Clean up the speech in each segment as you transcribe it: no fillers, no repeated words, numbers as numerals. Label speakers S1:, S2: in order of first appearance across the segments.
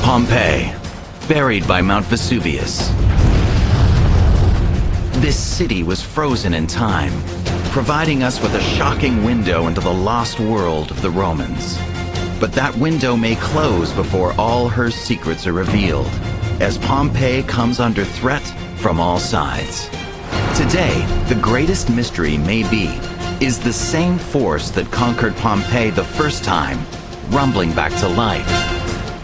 S1: Pompeii, buried by Mount Vesuvius. This city was frozen in time, providing us with a shocking window into the lost world of the Romans. But that window may close before all her secrets are revealed, as Pompeii comes under threat from all sides. Today, the greatest mystery may be, is the same force that conquered Pompeii the first time rumbling back to life?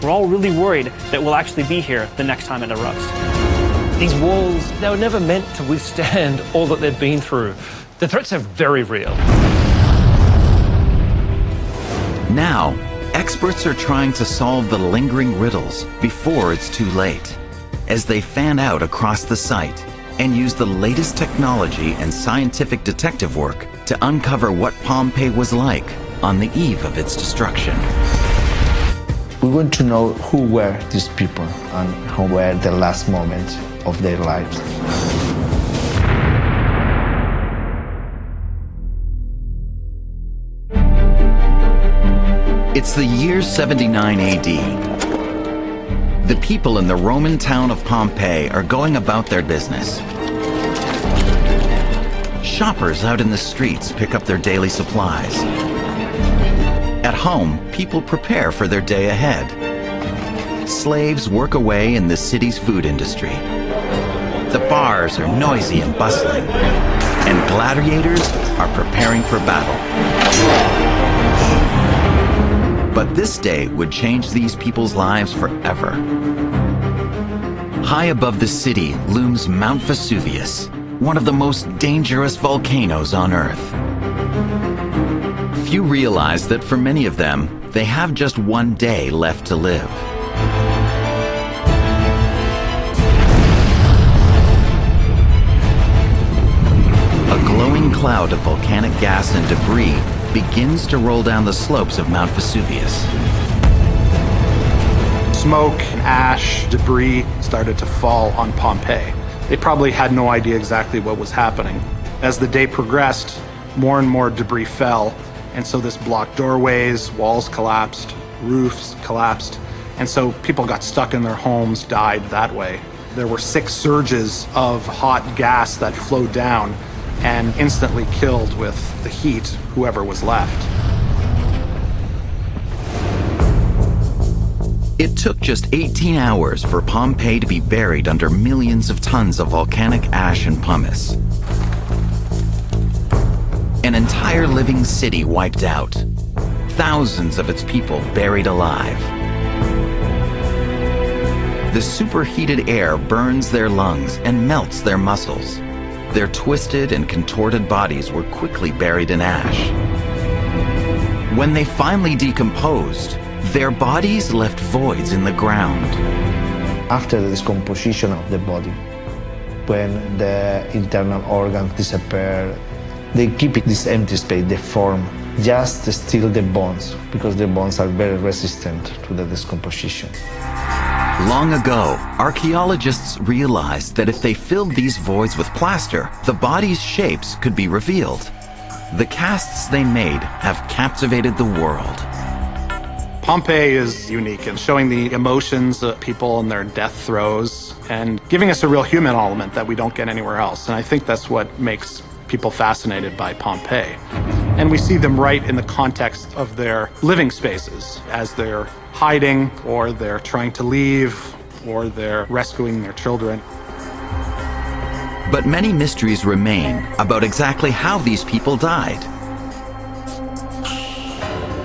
S2: We're all really worried that we'll actually be here the next time it erupts.
S3: These walls, they were never meant to withstand all that they've been through. The threats are very real.
S1: Now, experts are trying to solve the lingering riddles before it's too late, as they fan out across the site and use the latest technology and scientific detective work to uncover what Pompeii was like on the eve of its destruction.
S4: We want to know who were these people and how were the last moments of their lives.
S1: It's the year 79 AD. The people in the Roman town of Pompeii are going about their business. Shoppers out in the streets pick up their daily supplies. At home, people prepare for their day ahead. Slaves work away in the city's food industry. The bars are noisy and bustling, and gladiators are preparing for battle. But this day would change these people's lives forever. High above the city looms Mount Vesuvius, one of the most dangerous volcanoes on Earth. Few realize that for many of them, they have just one day left to live. A glowing cloud of volcanic gas and debris begins to roll down the slopes of Mount Vesuvius.
S5: Smoke, ash, debris started to fall on Pompeii. They probably had no idea exactly what was happening. As the day progressed, more and more debris fell, and so this blocked doorways, walls collapsed, roofs collapsed, and so people got stuck in their homes, died that way. There were 6 surges of hot gas that flowed down and instantly killed with the heat whoever was left.
S1: It took just 18 hours for Pompeii to be buried under millions of tons of volcanic ash and pumice. An entire living city wiped out. Thousands of its people buried alive. The superheated air burns their lungs and melts their muscles. Their twisted and contorted bodies were quickly buried in ash. When they finally decomposed, their bodies left voids in the ground.
S4: After the decomposition of the body, when the internal organs disappear, they keep this empty space, they form just still the bones, because the bones are very resistant to the decomposition.
S1: Long ago, archaeologists realized that if they filled these voids with plaster, the body's shapes could be revealed. The casts they made have captivated the world.
S5: Pompeii is unique in showing the emotions of people in their death throes and giving us a real human element that we don't get anywhere else. And I think that's what makes people fascinated by Pompeii. And we see them right in the context of their living spaces as they're hiding, or they're trying to leave, or they're rescuing their children.
S1: But many mysteries remain about exactly how these people died.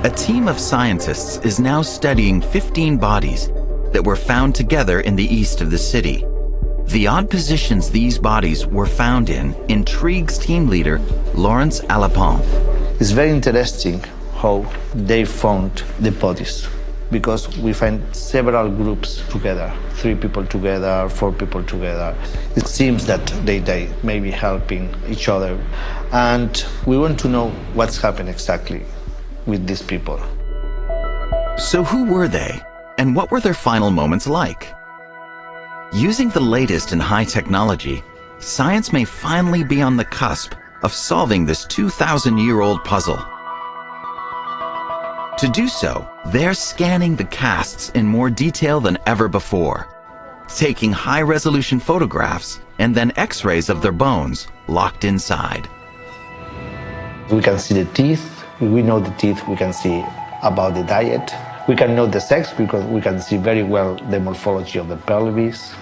S1: A team of scientists is now studying 15 bodies that were found together in the east of the city. The odd positions these bodies were found in intrigues team leader Lawrence Alapon.
S4: It's very interesting how they found the bodies, because we find several groups together, 3 people together, 4 people together. It seems that they may be helping each other, and we want to know what's happened exactly with these people.
S1: So who were they, and what were their final moments like? Using the latest in high technology, science may finally be on the cusp of solving this 2,000-year-old puzzle. To do so, they're scanning the casts in more detail than ever before, taking high-resolution photographs and then X-rays of their bones locked inside.
S4: We can see the teeth. We know the teeth. We can see about the diet. We can know the sex because we can see very well the morphology of the pelvis.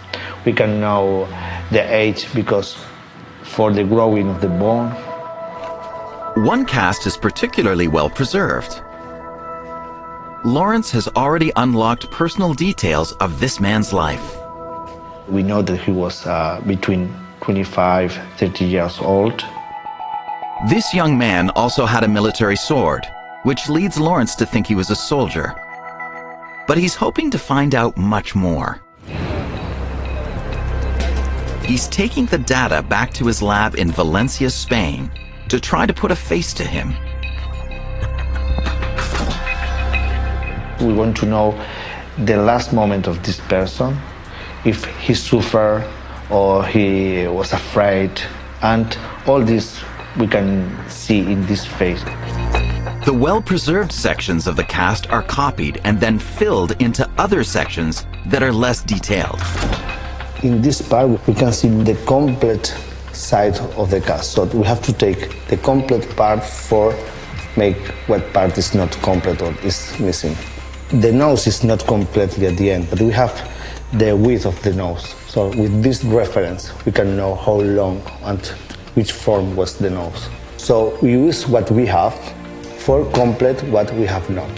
S4: We can know the age because for the growing of the bone.
S1: One cast is particularly well preserved. Lawrence has already unlocked personal details of this man's life.
S4: We know that he was between 25, 30 years old.
S1: This young man also had a military sword, which leads Lawrence to think he was a soldier. But he's hoping to find out much more. He's taking the data back to his lab in Valencia, Spain, to try to put a face to him.
S4: We want to know the last moment of this person, if he suffered or he was afraid, and all this we can see in this face.
S1: The well-preserved sections of the cast are copied and then filled into other sections that are less detailed.
S4: In this part, we can see the complete side of the cast. So we have to take the complete part for make what part is not complete or is missing. The nose is not completely at the end, but we have the width of the nose. So with this reference, we can know how long and which form was the nose. So we use what we have for complete what we have not.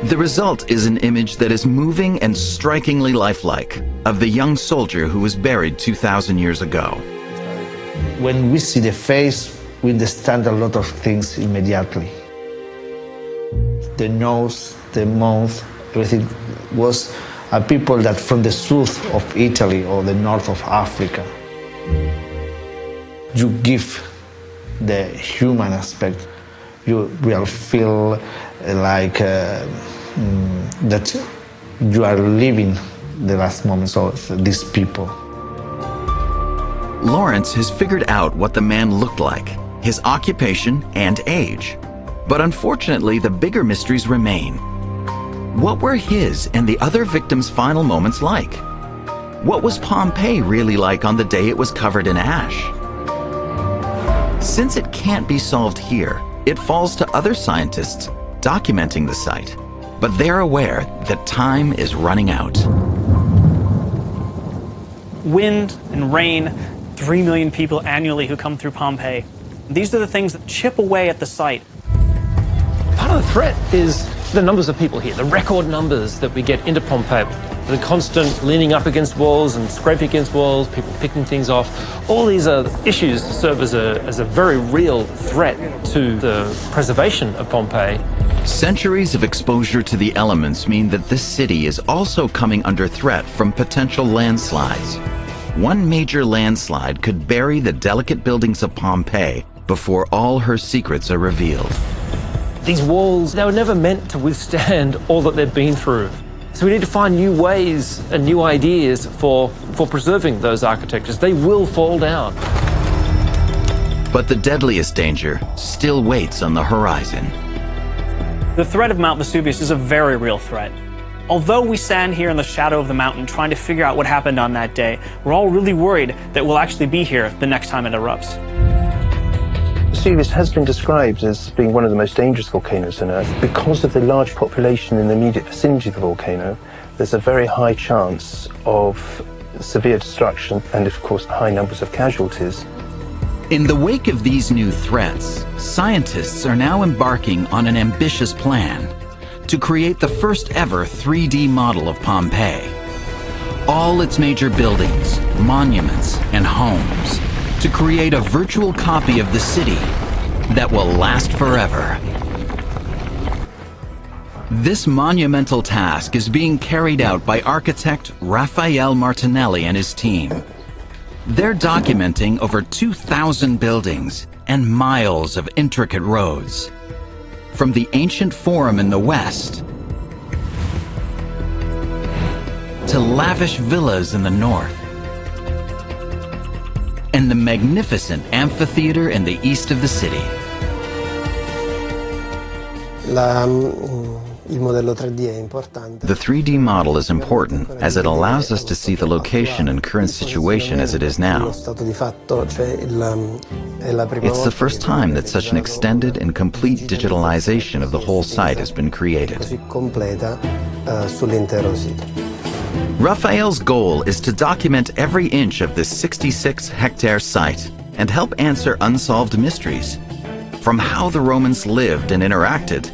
S1: The result is an image that is moving and strikingly lifelike of the young soldier who was buried 2,000 years ago.
S4: When we see the face, we understand a lot of things immediately. The nose, the mouth, everything was people that from the south of Italy or the north of Africa. You give the human aspect, you will feel like that you are living the last moments of these people.
S1: Lawrence has figured out what the man looked like, his occupation and age. But unfortunately, the bigger mysteries remain. What were his and the other victims' final moments like? What was Pompeii really like on the day it was covered in ash? Since it can't be solved here, it falls to other scientists documenting the site. But they're aware that time is running out.
S2: Wind and rain, 3 million people annually who come through Pompeii. These are the things that chip away at the site.
S3: Part of the threat is the numbers of people here, the record numbers that we get into Pompeii, the constant leaning up against walls and scraping against walls, people picking things off. All these issues serve as a very real threat to the preservation of Pompeii.
S1: Centuries of exposure to the elements mean that this city is also coming under threat from potential landslides. One major landslide could bury the delicate buildings of Pompeii before all her secrets are revealed.
S3: These walls, they were never meant to withstand all that they've been through. So we need to find new ways and new ideas for preserving those architectures. They will fall down.
S1: But the deadliest danger still waits on the horizon.
S2: The threat of Mount Vesuvius is a very real threat. Although we stand here in the shadow of the mountain trying to figure out what happened on that day, we're all really worried that we'll actually be here the next time it erupts.
S6: Vesuvius has been described as being one of the most dangerous volcanoes on Earth. Because of the large population in the immediate vicinity of the volcano, there's a very high chance of severe destruction and, of course, high numbers of casualties.
S1: In the wake of these new threats, scientists are now embarking on an ambitious plan to create the first ever 3D model of Pompeii. All its major buildings, monuments, and homes, to create a virtual copy of the city that will last forever. This monumental task is being carried out by architect Raffaele Martinelli and his team. They're documenting over 2,000 buildings and miles of intricate roads. From the ancient Forum in the west to lavish villas in the north and the magnificent amphitheater in the east of the city. The 3D model is important as it allows us to see the location and current situation as it is now. It's the first time that such an extended and complete digitalization of the whole site has been created. Raphael's goal is to document every inch of this 66-hectare site and help answer unsolved mysteries, from how the Romans lived and interacted,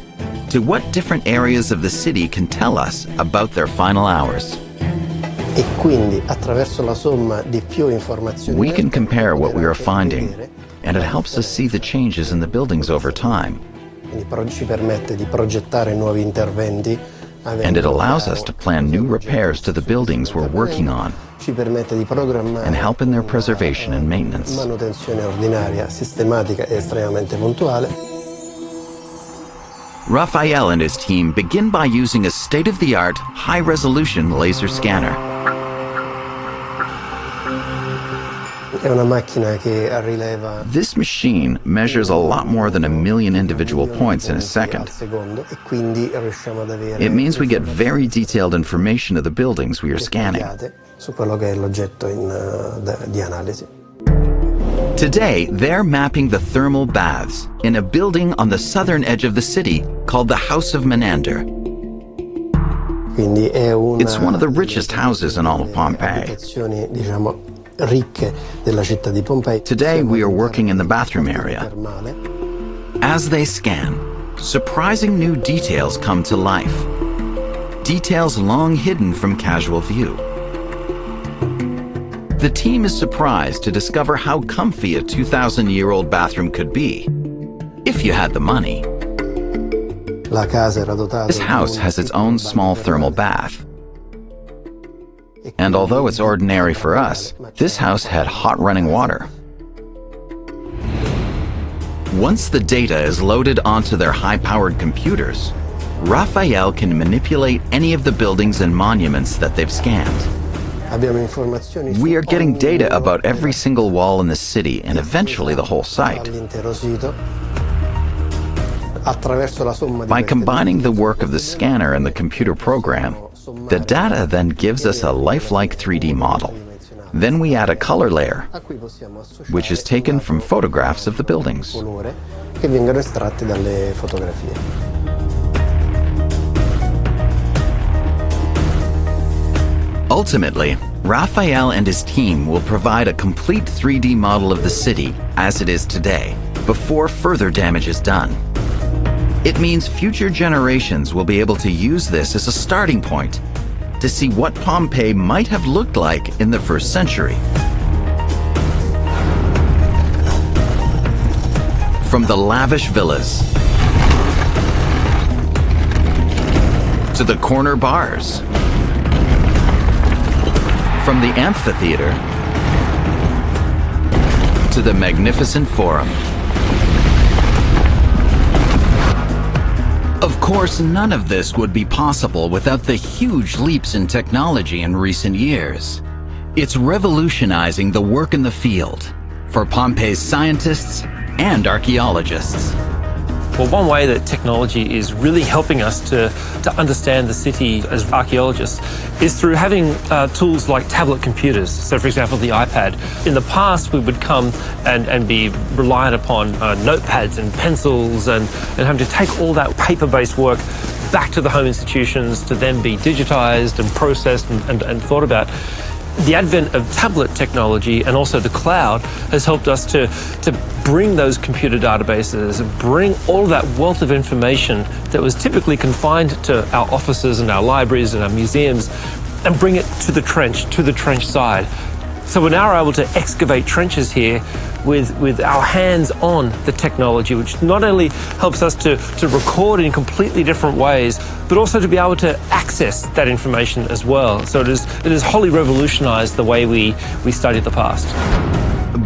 S1: to what different areas of the city can tell us about their final hours. We can compare what we are finding, and it helps us see the changes in the buildings over time. And it allows us to plan new repairs to the buildings we're working on and help in their preservation and maintenance. Raphael and his team begin by using a state-of-the-art, high-resolution laser scanner. This machine measures a lot more than 1 million individual points in a second. It means we get very detailed information of the buildings we are scanning. Today, they're mapping the thermal baths in a building on the southern edge of the city called the House of Menander. It's one of the richest houses in all of Pompeii. Today, we are working in the bathroom area. As they scan, surprising new details come to life. Details long hidden from casual view. The team is surprised to discover how comfy a 2,000-year-old bathroom could be, if you had the money. This house has its own small thermal bath. And although it's ordinary for us, this house had hot running water. Once the data is loaded onto their high-powered computers, Raphael can manipulate any of the buildings and monuments that they've scanned. We are getting data about every single wall in the city and eventually the whole site. By combining the work of the scanner and the computer program, the data then gives us a lifelike 3D model. Then we add a color layer, which is taken from photographs of the buildings. Ultimately, Raphael and his team will provide a complete 3D model of the city as it is today, before further damage is done. It means future generations will be able to use this as a starting point to see what Pompeii might have looked like in the 1st century. From the lavish villas to the corner bars, from the amphitheater to the magnificent forum. Of course, none of this would be possible without the huge leaps in technology in recent years. It's revolutionizing the work in the field for Pompeii's scientists and archaeologists.
S3: Well, one way that technology is really helping us to understand the city as archaeologists is through having tools like tablet computers. So, for example, the iPad. In the past, we would come and be reliant upon notepads and pencils and having to take all that paper-based work back to the home institutions to then be digitized and processed and thought about. The advent of tablet technology and also the cloud has helped us to bring those computer databases, bring all that wealth of information that was typically confined to our offices and our libraries and our museums, and bring it to the trench side. So we're now able to excavate trenches here with our hands on the technology, which not only helps us to record in completely different ways, but also to be able to access that information as well. So it has wholly revolutionized the way we study the past.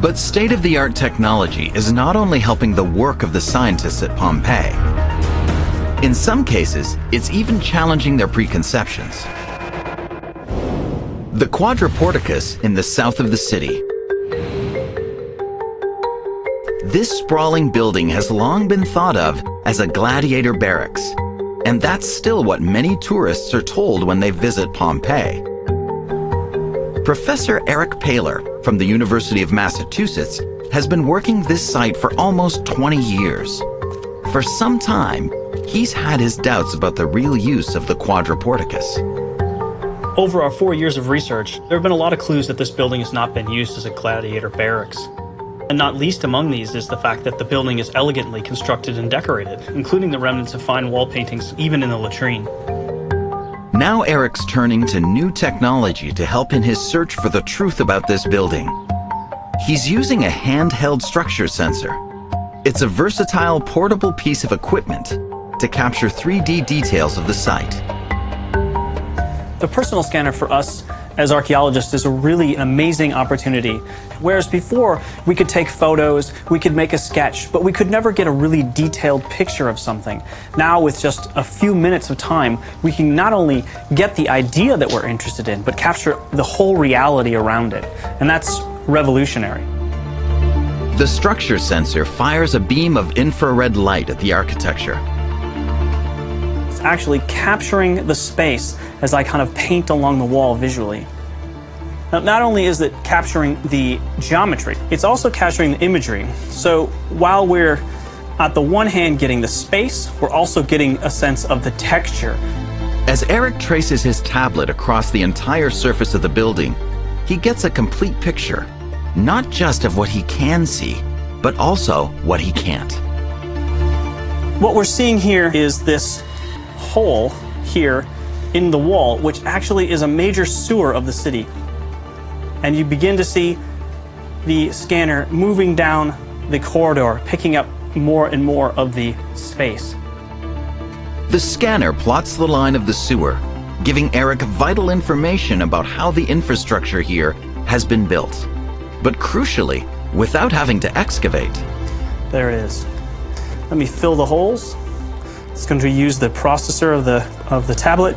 S1: But state-of-the-art technology is not only helping the work of the scientists at Pompeii. In some cases, it's even challenging their preconceptions. The Quadriporticus in the south of the city. This sprawling building has long been thought of as a gladiator barracks. And that's still what many tourists are told when they visit Pompeii. Professor Eric Paler from the University of Massachusetts has been working this site for almost 20 years. For some time, he's had his doubts about the real use of the Quadriporticus.
S2: Over our 4 years of research, there have been a lot of clues that this building has not been used as a gladiator barracks. And not least among these is the fact that the building is elegantly constructed and decorated, including the remnants of fine wall paintings, even in the latrine.
S1: Now Eric's turning to new technology to help in his search for the truth about this building. He's using a handheld structure sensor. It's a versatile, portable piece of equipment to capture 3D details of the site.
S2: The personal scanner for us as archaeologists is a really amazing opportunity. Whereas before, we could take photos, we could make a sketch, but we could never get a really detailed picture of something. Now, with just a few minutes of time, we can not only get the idea that we're interested in, but capture the whole reality around it. And that's revolutionary.
S1: The structure sensor fires a beam of infrared light at the architecture.
S2: It's actually capturing the space as I kind of paint along the wall visually. Now, not only is it capturing the geometry, it's also capturing the imagery. So while we're at the one hand getting the space, we're also getting a sense of the texture.
S1: As Eric traces his tablet across the entire surface of the building, he gets a complete picture, not just of what he can see, but also what he can't.
S2: What we're seeing here is this hole here in the wall, which actually is a major sewer of the city. And you begin to see the scanner moving down the corridor, picking up more and more of the space.
S1: The scanner plots the line of the sewer, giving Eric vital information about how the infrastructure here has been built. But crucially, without having to excavate.
S2: There it is. Let me fill the holes. It's going to use the processor of the tablet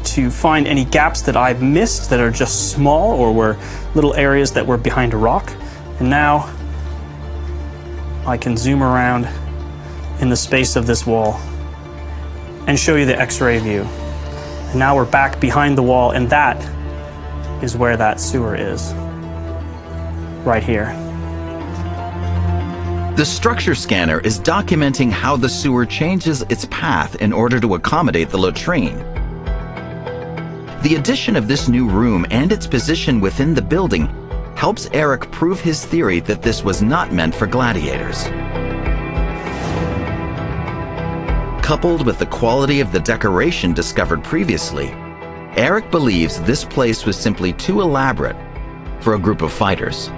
S2: to find any gaps that I've missed that are just small or were little areas that were behind a rock. And now I can zoom around in the space of this wall and show you the X-ray view. And now we're back behind the wall, and that is where that sewer is. Right here.
S1: The structure scanner is documenting how the sewer changes its path in order to accommodate the latrine. The addition of this new room and its position within the building helps Eric prove his theory that this was not meant for gladiators. Coupled with the quality of the decoration discovered previously, Eric believes this place was simply too elaborate for a group of fighters.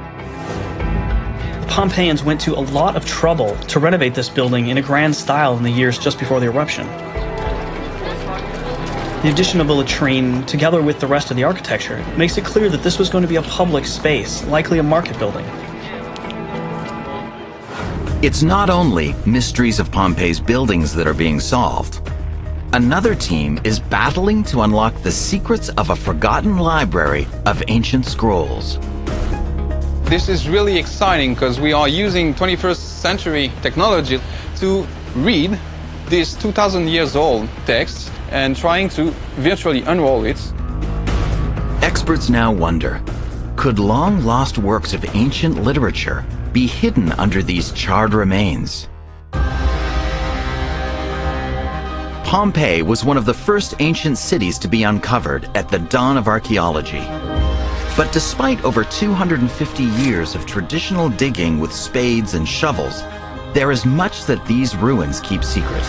S2: The Pompeians went to a lot of trouble to renovate this building in a grand style in the years just before the eruption. The addition of the latrine, together with the rest of the architecture, makes it clear that this was going to be a public space, likely a market building.
S1: It's not only mysteries of Pompeii's buildings that are being solved. Another team is battling to unlock the secrets of a forgotten library of ancient scrolls.
S7: This is really exciting because we are using 21st century technology to read these 2,000 years old texts and trying to virtually unroll it.
S1: Experts now wonder, could long-lost works of ancient literature be hidden under these charred remains? Pompeii was one of the first ancient cities to be uncovered at the dawn of archaeology. But despite over 250 years of traditional digging with spades and shovels, there is much that these ruins keep secret.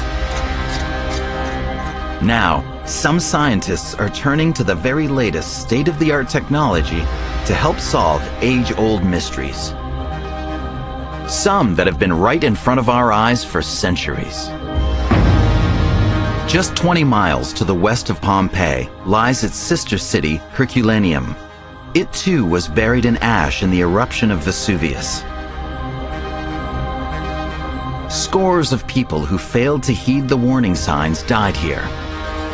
S1: Now, some scientists are turning to the very latest state-of-the-art technology to help solve age-old mysteries. Some that have been right in front of our eyes for centuries. Just 20 miles to the west of Pompeii lies its sister city, Herculaneum. It too was buried in ash in the eruption of Vesuvius. Scores of people who failed to heed the warning signs died here.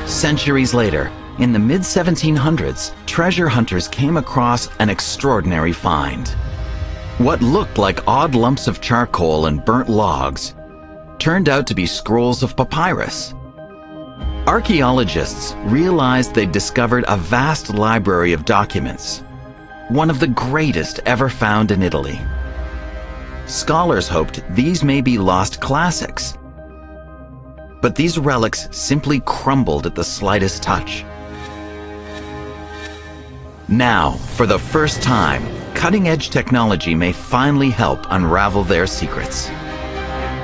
S1: Centuries later, in the mid-1700s, treasure hunters came across an extraordinary find. What looked like odd lumps of charcoal and burnt logs turned out to be scrolls of papyrus. Archaeologists realized they'd discovered a vast library of documents, one of the greatest ever found in Italy. Scholars hoped these may be lost classics, but these relics simply crumbled at the slightest touch. Now, for the first time, cutting-edge technology may finally help unravel their secrets.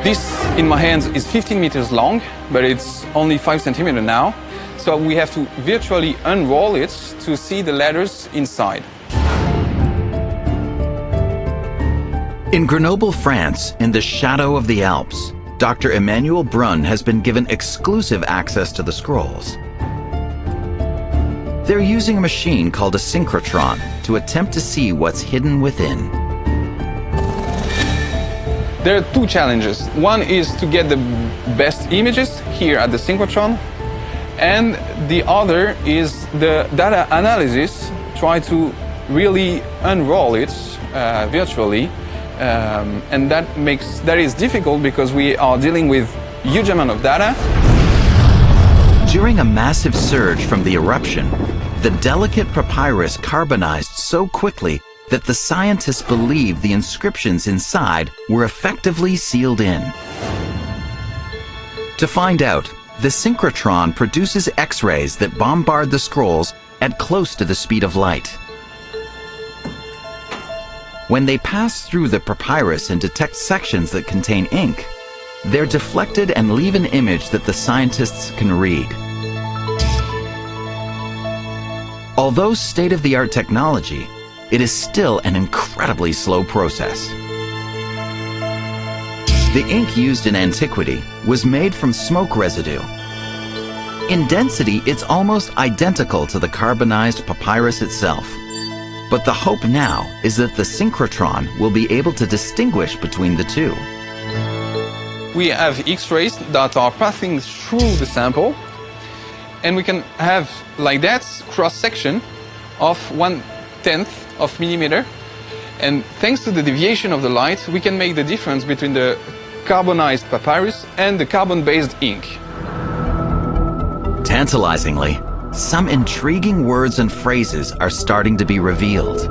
S7: This in my hands is 15 meters long, but it's only 5 centimeters now. So we have to virtually unroll it to see the letters inside.
S1: In Grenoble, France, in the shadow of the Alps, Dr. Emmanuel Brun has been given exclusive access to the scrolls. They're using a machine called a synchrotron to attempt to see what's hidden within.
S7: There are two challenges. One is to get the best images here at the synchrotron, and the other is the data analysis, try to really unroll it virtually, and that is difficult because we are dealing with huge amount of data.
S1: During a massive surge from the eruption, the delicate papyrus carbonized so quickly that the scientists believed the inscriptions inside were effectively sealed in. To find out, the synchrotron produces X-rays that bombard the scrolls at close to the speed of light. When they pass through the papyrus and detect sections that contain ink, they're deflected and leave an image that the scientists can read. Although state-of-the-art technology, it is still an incredibly slow process. The ink used in antiquity was made from smoke residue. In density, it's almost identical to the carbonized papyrus itself. But the hope now is that the synchrotron will be able to distinguish between the two.
S7: We have X-rays that are passing through the sample, and we can have, like that, cross-section of 1/10 of millimeter, and thanks to the deviation of the light, we can make the difference between the carbonized papyrus and the carbon-based ink.
S1: Tantalizingly, some intriguing words and phrases are starting to be revealed.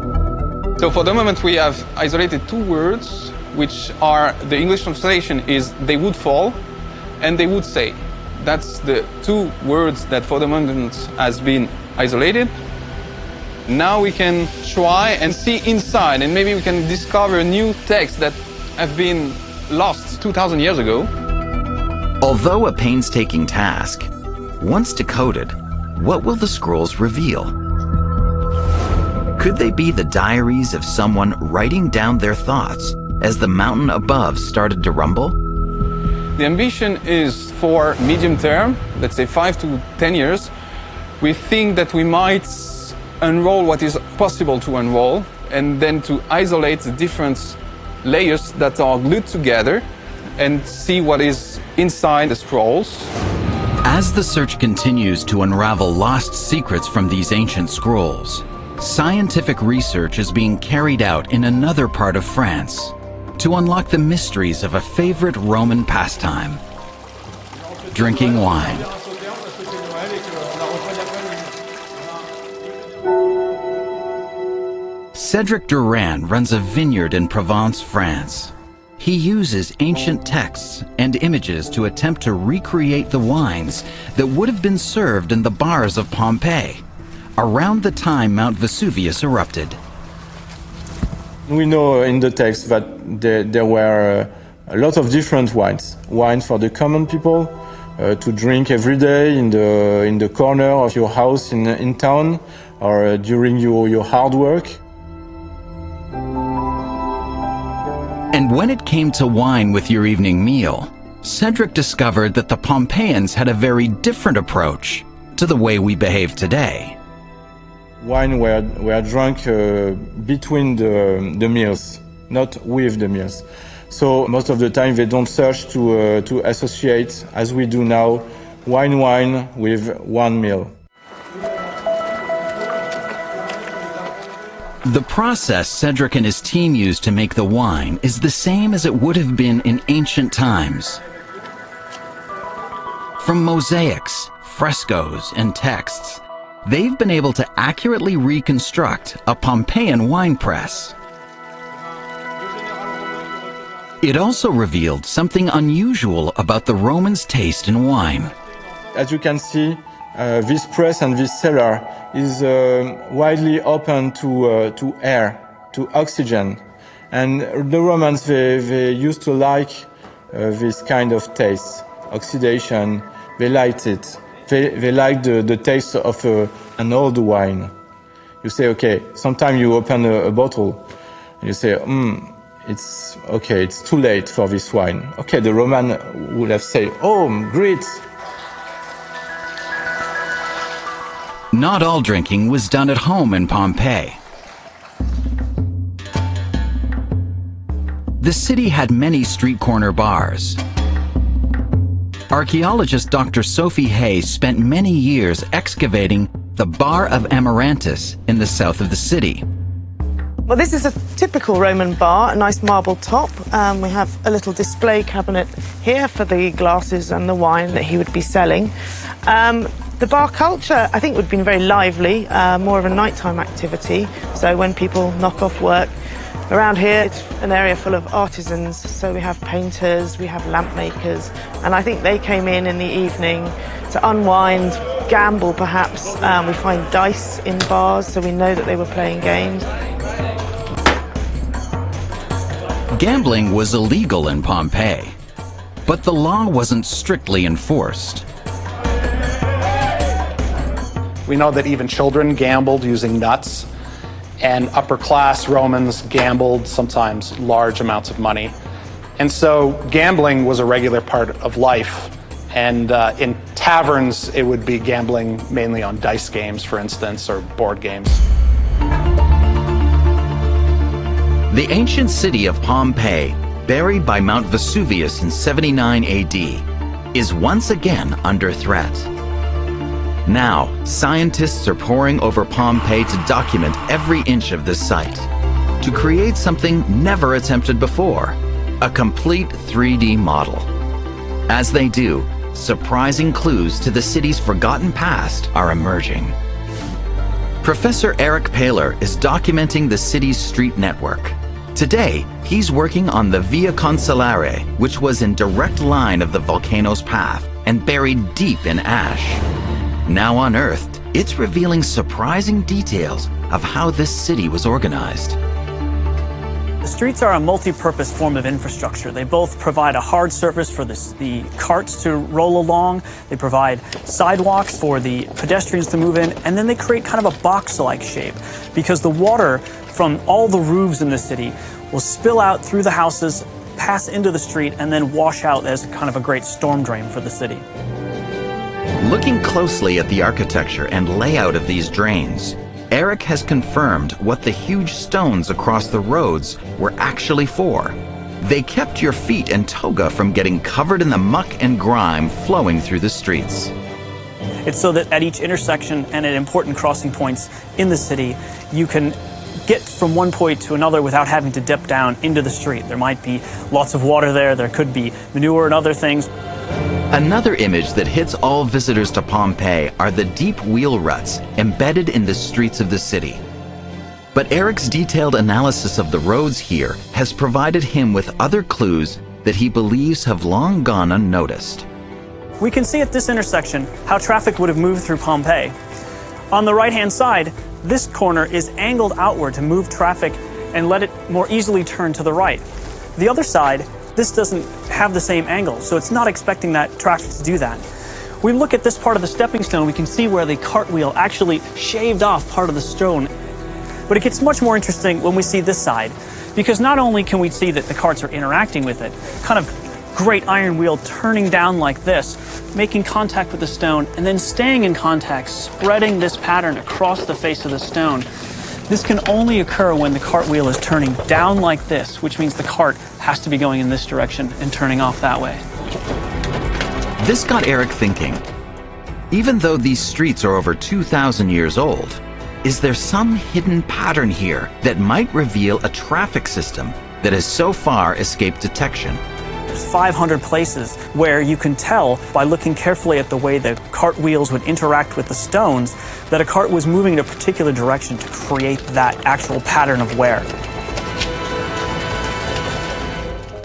S7: So for the moment we have isolated two words, which are, the English translation is "they would fall" and "they would say." That's the two words that for the moment has been isolated. Now we can try and see inside, and maybe we can discover new texts that have been lost 2,000 years ago.
S1: Although a painstaking task, once decoded, what will the scrolls reveal? Could they be the diaries of someone writing down their thoughts as the mountain above started to rumble?
S7: The ambition is for medium term, let's say 5 to 10 years. We think that we might unroll what is possible to unroll, and then to isolate the different layers that are glued together and see what is inside the scrolls.
S1: As the search continues to unravel lost secrets from these ancient scrolls, scientific research is being carried out in another part of France to unlock the mysteries of a favorite Roman pastime: drinking wine. Cedric Durand runs a vineyard in Provence, France. He uses ancient texts and images to attempt to recreate the wines that would have been served in the bars of Pompeii around the time Mount Vesuvius erupted.
S8: We know in the text that there were a lot of different wines. Wine for the common people to drink every day in the corner of your house in town, or during your hard work.
S1: And when it came to wine with your evening meal, Cedric discovered that the Pompeians had a very different approach to the way we behave today.
S8: Wine were drunk between the meals, not with the meals. So most of the time they don't search to associate, as we do now, wine with one meal.
S1: The process Cedric and his team used to make the wine is the same as it would have been in ancient times. From mosaics, frescoes, and texts, they've been able to accurately reconstruct a Pompeian wine press. It also revealed something unusual about the Romans' taste in wine.
S8: As you can see, this press and this cellar is widely open to air, to oxygen. And the Romans, they used to like this kind of taste, oxidation. They liked it. They liked the taste of an old wine. You say, okay, sometimes you open a bottle and you say, it's okay, it's too late for this wine. Okay, the Roman would have said, oh, great.
S1: Not all drinking was done at home in Pompeii. The city had many street corner bars. Archaeologist Dr. Sophie Hay spent many years excavating the Bar of Amarantus in the south of the city.
S9: Well, this is a typical Roman bar, a nice marble top. We have a little display cabinet here for the glasses and the wine that he would be selling. The bar culture, I think, would have been very lively, more of a nighttime activity. So when people knock off work, around here it's an area full of artisans. So we have painters, we have lamp makers, and I think they came in the evening to unwind, gamble perhaps. We find dice in bars, so we know that they were playing games.
S1: Gambling was illegal in Pompeii, but the law wasn't strictly enforced.
S5: We know that even children gambled using nuts, and upper-class Romans gambled sometimes large amounts of money. And so gambling was a regular part of life. And in taverns, it would be gambling mainly on dice games, for instance, or board games.
S1: The ancient city of Pompeii, buried by Mount Vesuvius in 79 AD, is once again under threat. Now, scientists are poring over Pompeii to document every inch of this site, to create something never attempted before, a complete 3D model. As they do, surprising clues to the city's forgotten past are emerging. Professor Eric Paler is documenting the city's street network. Today, he's working on the Via Consolare, which was in direct line of the volcano's path and buried deep in ash. Now unearthed, it's revealing surprising details of how this city was organized.
S2: The streets are a multi-purpose form of infrastructure. They both provide a hard surface for the carts to roll along, they provide sidewalks for the pedestrians to move in, and then they create kind of a box-like shape because the water from all the roofs in the city will spill out through the houses, pass into the street, and then wash out as kind of a great storm drain for the city.
S1: Looking closely at the architecture and layout of these drains, Eric has confirmed what the huge stones across the roads were actually for. They kept your feet and toga from getting covered in the muck and grime flowing through the streets.
S2: It's so that at each intersection and at important crossing points in the city, you can get from one point to another without having to dip down into the street. There might be lots of water there could be manure and other things.
S1: Another image that hits all visitors to Pompeii are the deep wheel ruts embedded in the streets of the city. But Eric's detailed analysis of the roads here has provided him with other clues that he believes have long gone unnoticed.
S2: We can see at this intersection how traffic would have moved through Pompeii. On the right-hand side, this corner is angled outward to move traffic and let it more easily turn to the right. The other side, this doesn't have the same angle, so it's not expecting that traffic to do that. We look at this part of the stepping stone, we can see where the cartwheel actually shaved off part of the stone. But it gets much more interesting when we see this side, because not only can we see that the carts are interacting with it, kind of great iron wheel turning down like this, making contact with the stone, and then staying in contact, spreading this pattern across the face of the stone. This can only occur when the cartwheel is turning down like this, which means the cart has to be going in this direction and turning off that way.
S1: This got Eric thinking. Even though these streets are over 2,000 years old, is there some hidden pattern here that might reveal a traffic system that has so far escaped detection?
S2: There's 500 places where you can tell by looking carefully at the way the cart wheels would interact with the stones that a cart was moving in a particular direction to create that actual pattern of wear.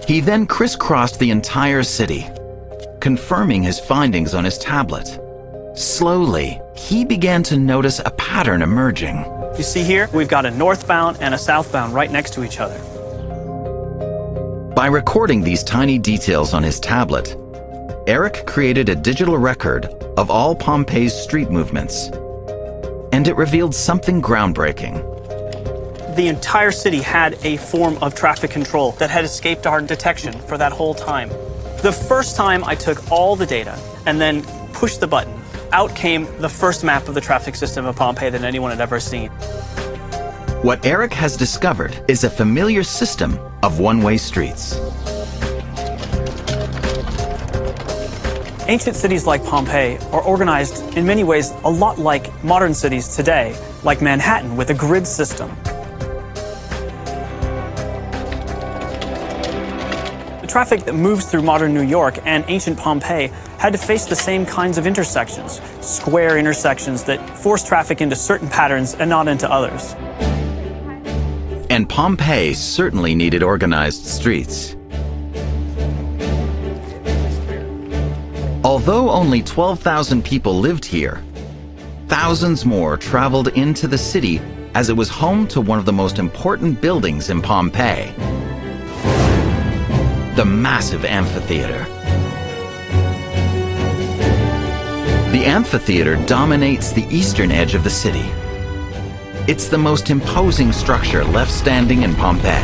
S1: He then crisscrossed the entire city, confirming his findings on his tablet. Slowly, he began to notice a pattern emerging.
S2: You see here, we've got a northbound and a southbound right next to each other.
S1: By recording these tiny details on his tablet, Eric created a digital record of all Pompeii's street movements. And it revealed something groundbreaking.
S2: The entire city had a form of traffic control that had escaped our detection for that whole time. The first time I took all the data and then pushed the button, out came the first map of the traffic system of Pompeii that anyone had ever seen.
S1: What Eric has discovered is a familiar system of one-way streets.
S2: Ancient cities like Pompeii are organized in many ways a lot like modern cities today, like Manhattan with a grid system. The traffic that moves through modern New York and ancient Pompeii had to face the same kinds of intersections, square intersections that force traffic into certain patterns and not into others.
S1: And Pompeii certainly needed organized streets. Although only 12,000 people lived here, thousands more traveled into the city as it was home to one of the most important buildings in Pompeii, the massive amphitheater. The amphitheater dominates the eastern edge of the city. It's the most imposing structure left standing in Pompeii.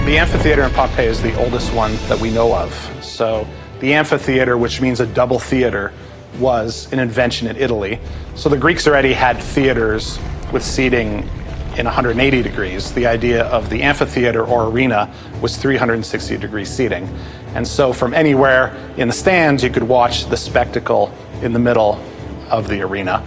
S5: The amphitheater in Pompeii is the oldest one that we know of. So the amphitheater, which means a double theater, was an invention in Italy. So the Greeks already had theaters with seating in 180 degrees. The idea of the amphitheater or arena was 360-degree seating. And so from anywhere in the stands, you could watch the spectacle in the middle of the arena.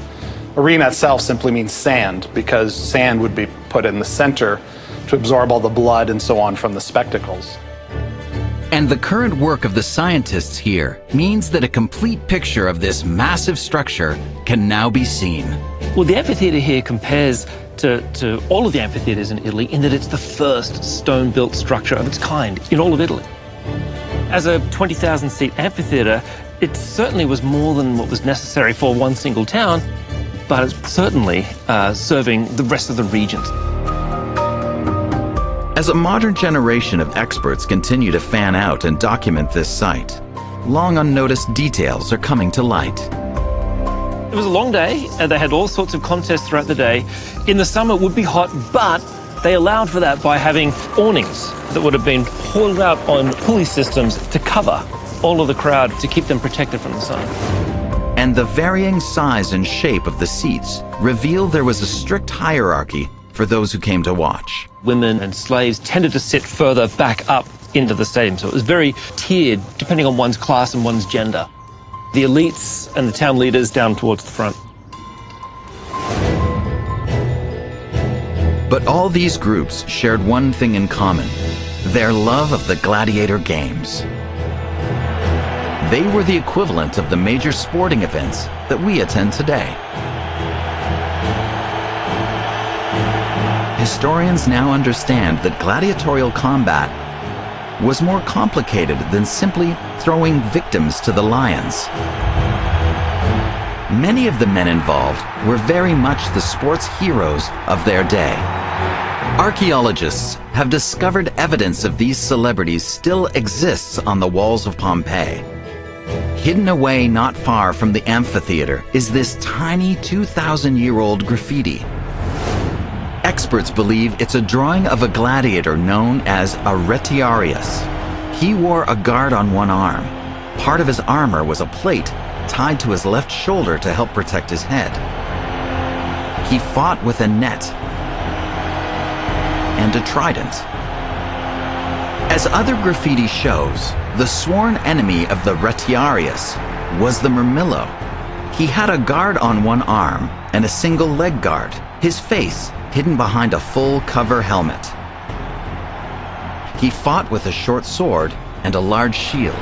S5: Arena itself simply means sand, because sand would be put in the center to absorb all the blood and so on from the spectacles.
S1: And the current work of the scientists here means that a complete picture of this massive structure can now be seen.
S3: Well, the amphitheater here compares to all of the amphitheaters in Italy in that it's the first stone-built structure of its kind in all of Italy. As a 20,000-seat amphitheater, it certainly was more than what was necessary for one single town, but it's certainly serving the rest of the regions.
S1: As a modern generation of experts continue to fan out and document this site, long unnoticed details are coming to light.
S3: It was a long day, and they had all sorts of contests throughout the day. In the summer, it would be hot, but they allowed for that by having awnings that would have been hauled out on pulley systems to cover all of the crowd to keep them protected from the sun.
S1: And the varying size and shape of the seats reveal there was a strict hierarchy for those who came to watch.
S3: Women and slaves tended to sit further back up into the stadium, so it was very tiered depending on one's class and one's gender. The elites and the town leaders down towards the front.
S1: But all these groups shared one thing in common: their love of the gladiator games. They were the equivalent of the major sporting events that we attend today. Historians now understand that gladiatorial combat was more complicated than simply throwing victims to the lions. Many of the men involved were very much the sports heroes of their day. Archaeologists have discovered evidence of these celebrities still exists on the walls of Pompeii. Hidden away not far from the amphitheater is this tiny 2,000-year-old graffiti. Experts believe it's a drawing of a gladiator known as a retiarius. He wore a guard on one arm. Part of his armor was a plate tied to his left shoulder to help protect his head. He fought with a net and a trident. As other graffiti shows, the sworn enemy of the retiarius was the Murmillo. He had a guard on one arm and a single leg guard, his face hidden behind a full cover helmet. He fought with a short sword and a large shield.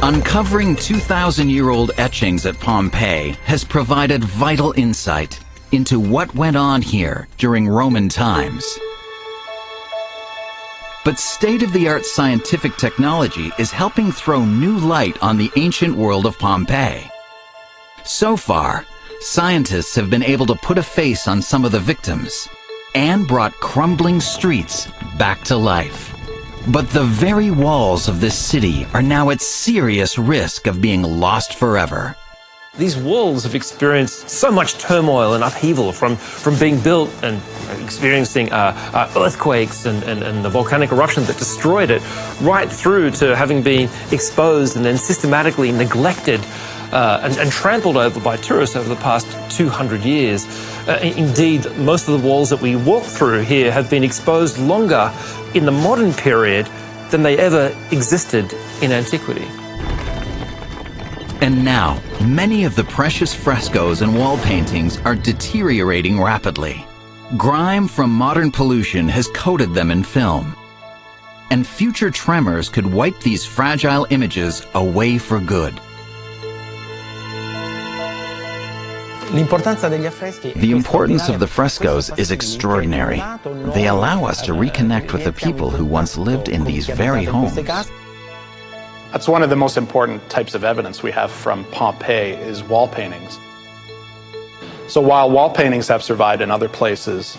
S1: Uncovering 2,000-year-old etchings at Pompeii has provided vital insight into what went on here during Roman times. But state-of-the-art scientific technology is helping throw new light on the ancient world of Pompeii. So far, scientists have been able to put a face on some of the victims and brought crumbling streets back to life. But the very walls of this city are now at serious risk of being lost forever.
S3: These walls have experienced so much turmoil and upheaval from being built and experiencing earthquakes and the volcanic eruption that destroyed it, right through to having been exposed and then systematically neglected and trampled over by tourists over the past 200 years. Indeed, most of the walls that we walk through here have been exposed longer in the modern period than they ever existed in antiquity.
S1: And now, many of the precious frescoes and wall paintings are deteriorating rapidly. Grime from modern pollution has coated them in film. And future tremors could wipe these fragile images away for good. The importance of the frescoes is extraordinary. They allow us to reconnect with the people who once lived in these very homes.
S5: That's one of the most important types of evidence we have from Pompeii is wall paintings. So while wall paintings have survived in other places,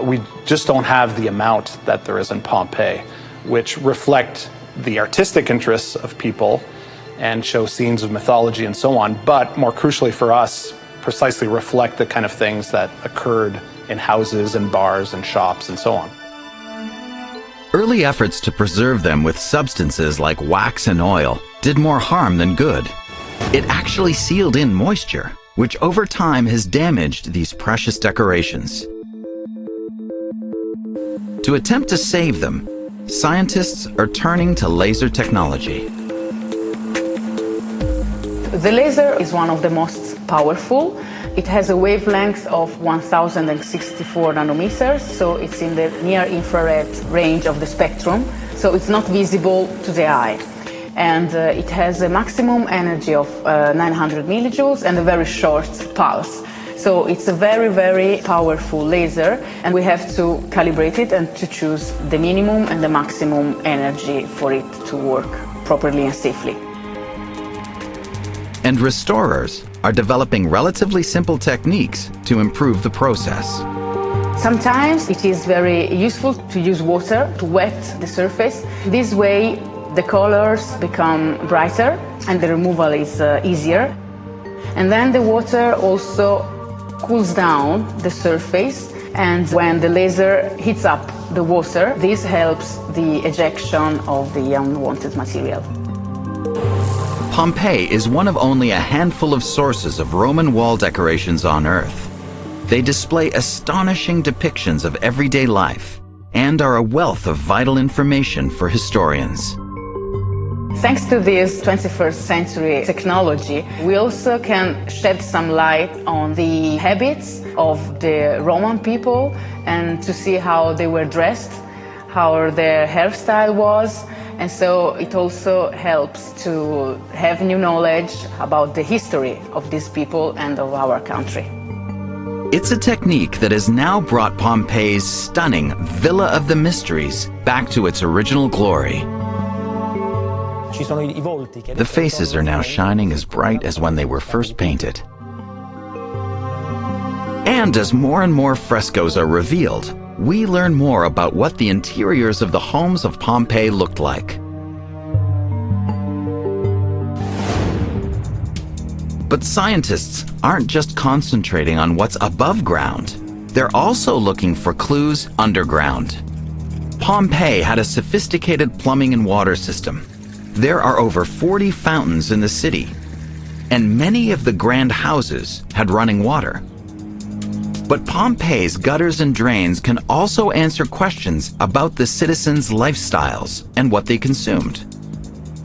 S5: we just don't have the amount that there is in Pompeii, which reflect the artistic interests of people and show scenes of mythology and so on, but more crucially for us, precisely reflect the kind of things that occurred in houses and bars and shops and so on.
S1: Early efforts to preserve them with substances like wax and oil did more harm than good. It actually sealed in moisture, which over time has damaged these precious decorations. To attempt to save them, scientists are turning to laser technology.
S10: The laser is one of the most powerful. It has a wavelength of 1064 nanometers, so it's in the near-infrared range of the spectrum, so it's not visible to the eye. And it has a maximum energy of 900 millijoules and a very short pulse. So it's a very, very powerful laser, and we have to calibrate it and to choose the minimum and the maximum energy for it to work properly and safely.
S1: And restorers are developing relatively simple techniques to improve the process.
S10: Sometimes it is very useful to use water to wet the surface. This way the colors become brighter and the removal is easier. And then the water also cools down the surface, and when the laser heats up the water, this helps the ejection of the unwanted material.
S1: Pompeii is one of only a handful of sources of Roman wall decorations on Earth. They display astonishing depictions of everyday life and are a wealth of vital information for historians.
S10: Thanks to this 21st century technology, we also can shed some light on the habits of the Roman people and to see how they were dressed, how their hairstyle was. And so it also helps to have new knowledge about the history of these people and of our country.
S1: It's a technique that has now brought Pompeii's stunning Villa of the Mysteries back to its original glory. The faces are now shining as bright as when they were first painted. And as more and more frescoes are revealed, we learn more about what the interiors of the homes of Pompeii looked like. But scientists aren't just concentrating on what's above ground. They're also looking for clues underground. Pompeii had a sophisticated plumbing and water system, There are over 40 fountains in the city, and many of the grand houses had running water. But Pompeii's gutters and drains can also answer questions about the citizens' lifestyles and what they consumed.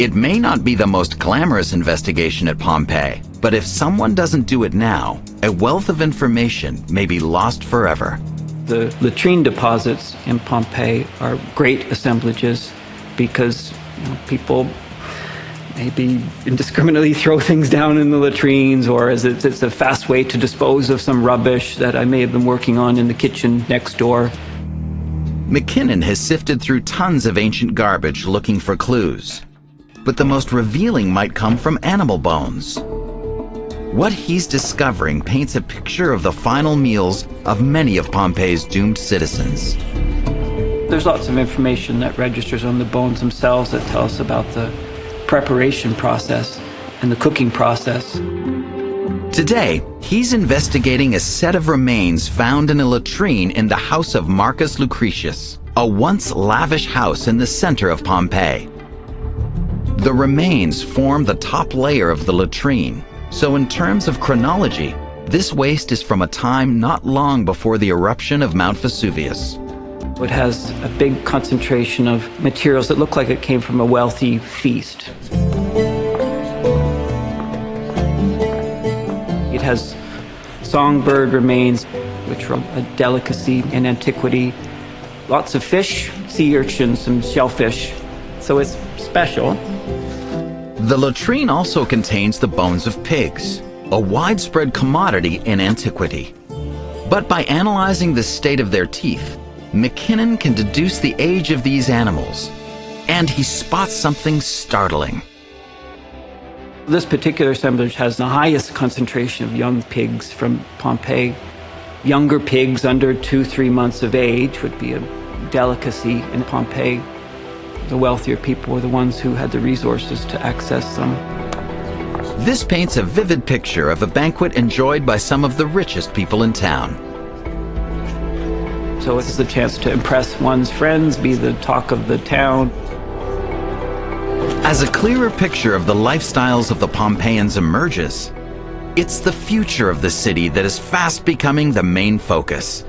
S1: It may not be the most glamorous investigation at Pompeii, but if someone doesn't do it now, a wealth of information may be lost forever.
S11: The latrine deposits in Pompeii are great assemblages because people maybe indiscriminately throw things down in the latrines, or as it's a fast way to dispose of some rubbish that I may have been working on in the kitchen next door.
S1: McKinnon has sifted through tons of ancient garbage looking for clues. But the most revealing might come from animal bones. What he's discovering paints a picture of the final meals of many of Pompeii's doomed citizens.
S11: There's lots of information that registers on the bones themselves that tell us about the preparation process and the cooking process.
S1: Today, he's investigating a set of remains found in a latrine in the house of Marcus Lucretius, a once lavish house in the center of Pompeii. The remains form the top layer of the latrine, so in terms of chronology, this waste is from a time not long before the eruption of Mount Vesuvius.
S11: It has a big concentration of materials that look like it came from a wealthy feast. It has songbird remains, which were a delicacy in antiquity. Lots of fish, sea urchins, some shellfish, so it's special.
S1: The latrine also contains the bones of pigs, a widespread commodity in antiquity. But by analyzing the state of their teeth, McKinnon can deduce the age of these animals, and he spots something startling.
S11: This particular assemblage has the highest concentration of young pigs from Pompeii. Younger pigs under 2-3 months of age would be a delicacy in Pompeii. The wealthier people were the ones who had the resources to access them.
S1: This paints a vivid picture of a banquet enjoyed by some of the richest people in town.
S11: So it's a chance to impress one's friends, be the talk of the town.
S1: As a clearer picture of the lifestyles of the Pompeians emerges, it's the future of the city that is fast becoming the main focus.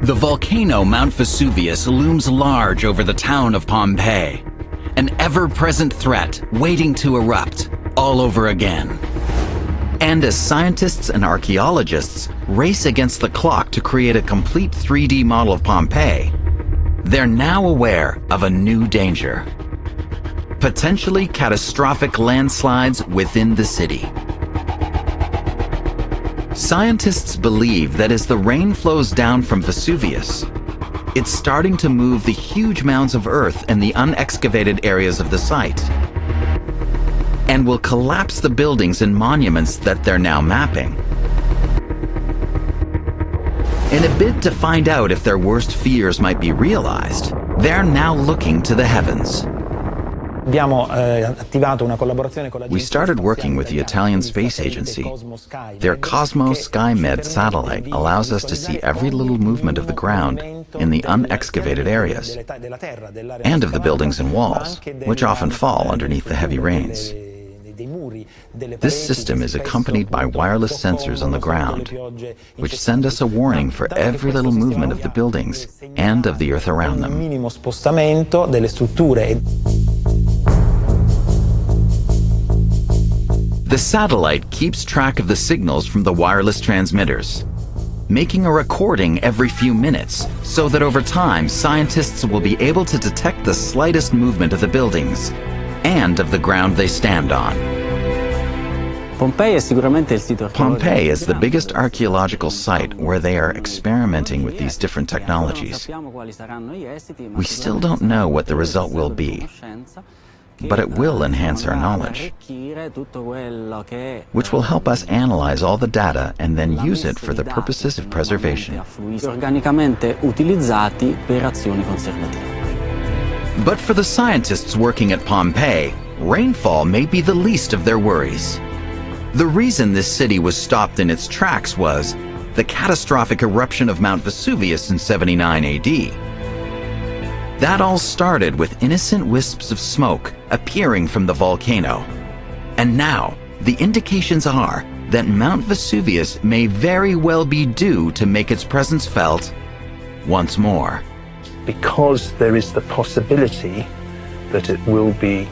S1: The volcano Mount Vesuvius looms large over the town of Pompeii, an ever-present threat waiting to erupt all over again. And as scientists and archaeologists race against the clock to create a complete 3D model of Pompeii, they're now aware of a new danger: potentially catastrophic landslides within the city. Scientists believe that as the rain flows down from Vesuvius, it's starting to move the huge mounds of earth in the unexcavated areas of the site, and will collapse the buildings and monuments that they're now mapping. In a bid to find out if their worst fears might be realized, they're now looking to the heavens. We started working with the Italian Space Agency. Their Cosmos SkyMed satellite allows us to see every little movement of the ground in the unexcavated areas, and of the buildings and walls, which often fall underneath the heavy rains. This system is accompanied by wireless sensors on the ground, which send us a warning for every little movement of the buildings and of the earth around them. The satellite keeps track of the signals from the wireless transmitters, making a recording every few minutes so that over time scientists will be able to detect the slightest movement of the buildings and of the ground they stand on.
S12: Pompeii is
S1: the biggest archaeological site where they are experimenting with these different technologies. We still don't know what the result will be, but it will enhance our knowledge, which will help us analyze all the data and then use it for the purposes of preservation. But for the scientists working at Pompeii, rainfall may be the least of their worries. The reason this city was stopped in its tracks was the catastrophic eruption of Mount Vesuvius in 79 AD. That all started with innocent wisps of smoke appearing from the volcano. And now, the indications are that Mount Vesuvius may very well be due to make its presence felt once more.
S6: Because there is the possibility that it will be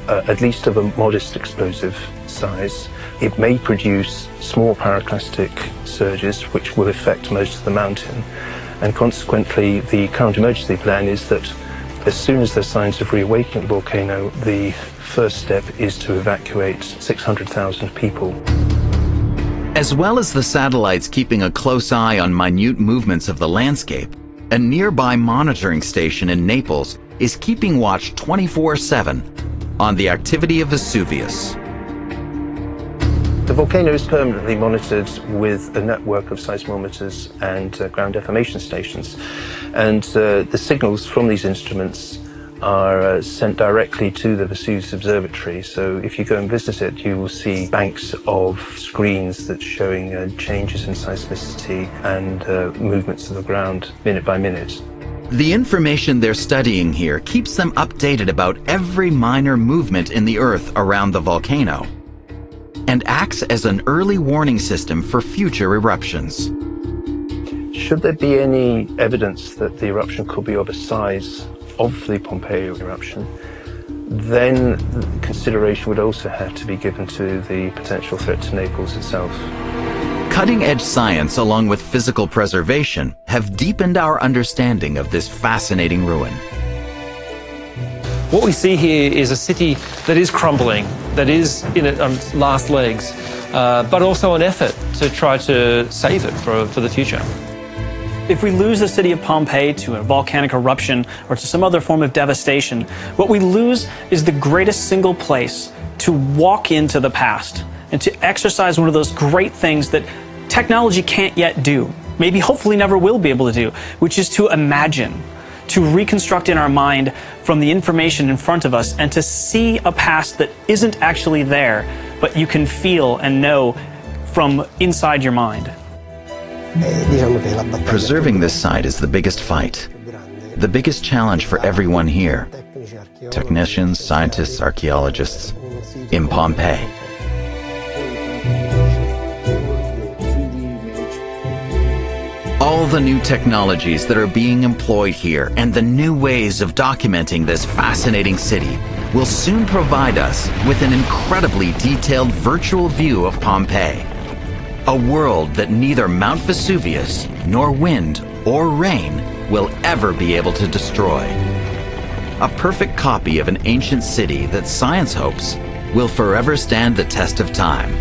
S6: at least of a modest explosive size, it may produce small pyroclastic surges which will affect most of the mountain. And consequently, the current emergency plan is that as soon as there's signs of reawakening the volcano, the first step is to evacuate 600,000 people.
S1: As well as the satellites keeping a close eye on minute movements of the landscape, a nearby monitoring station in Naples is keeping watch 24/7 on the activity of Vesuvius.
S6: The volcano is permanently monitored with a network of seismometers and ground deformation stations. And the signals from these instruments are sent directly to the Vesuvius Observatory. So if you go and visit it, you will see banks of screens that's showing changes in seismicity and movements of the ground minute by minute.
S1: The information they're studying here keeps them updated about every minor movement in the Earth around the volcano, and acts as an early warning system for future eruptions.
S6: Should there be any evidence that the eruption could be of a size of the Pompeii eruption, then consideration would also have to be given to the potential threat to Naples itself.
S1: Cutting-edge science along with physical preservation have deepened our understanding of this fascinating ruin.
S3: What we see here is a city that is crumbling, that is in its last legs, but also an effort to try to save it for the future.
S2: If we lose the city of Pompeii to a volcanic eruption or to some other form of devastation, what we lose is the greatest single place to walk into the past and to exercise one of those great things that technology can't yet do, maybe hopefully never will be able to do, which is to imagine, to reconstruct in our mind from the information in front of us and to see a past that isn't actually there, but you can feel and know from inside your mind.
S1: Preserving this site is the biggest fight, the biggest challenge for everyone here, technicians, scientists, archaeologists, in Pompeii. All the new technologies that are being employed here and the new ways of documenting this fascinating city will soon provide us with an incredibly detailed virtual view of Pompeii. A world that neither Mount Vesuvius, nor wind or rain will ever be able to destroy. A perfect copy of an ancient city that science hopes will forever stand the test of time.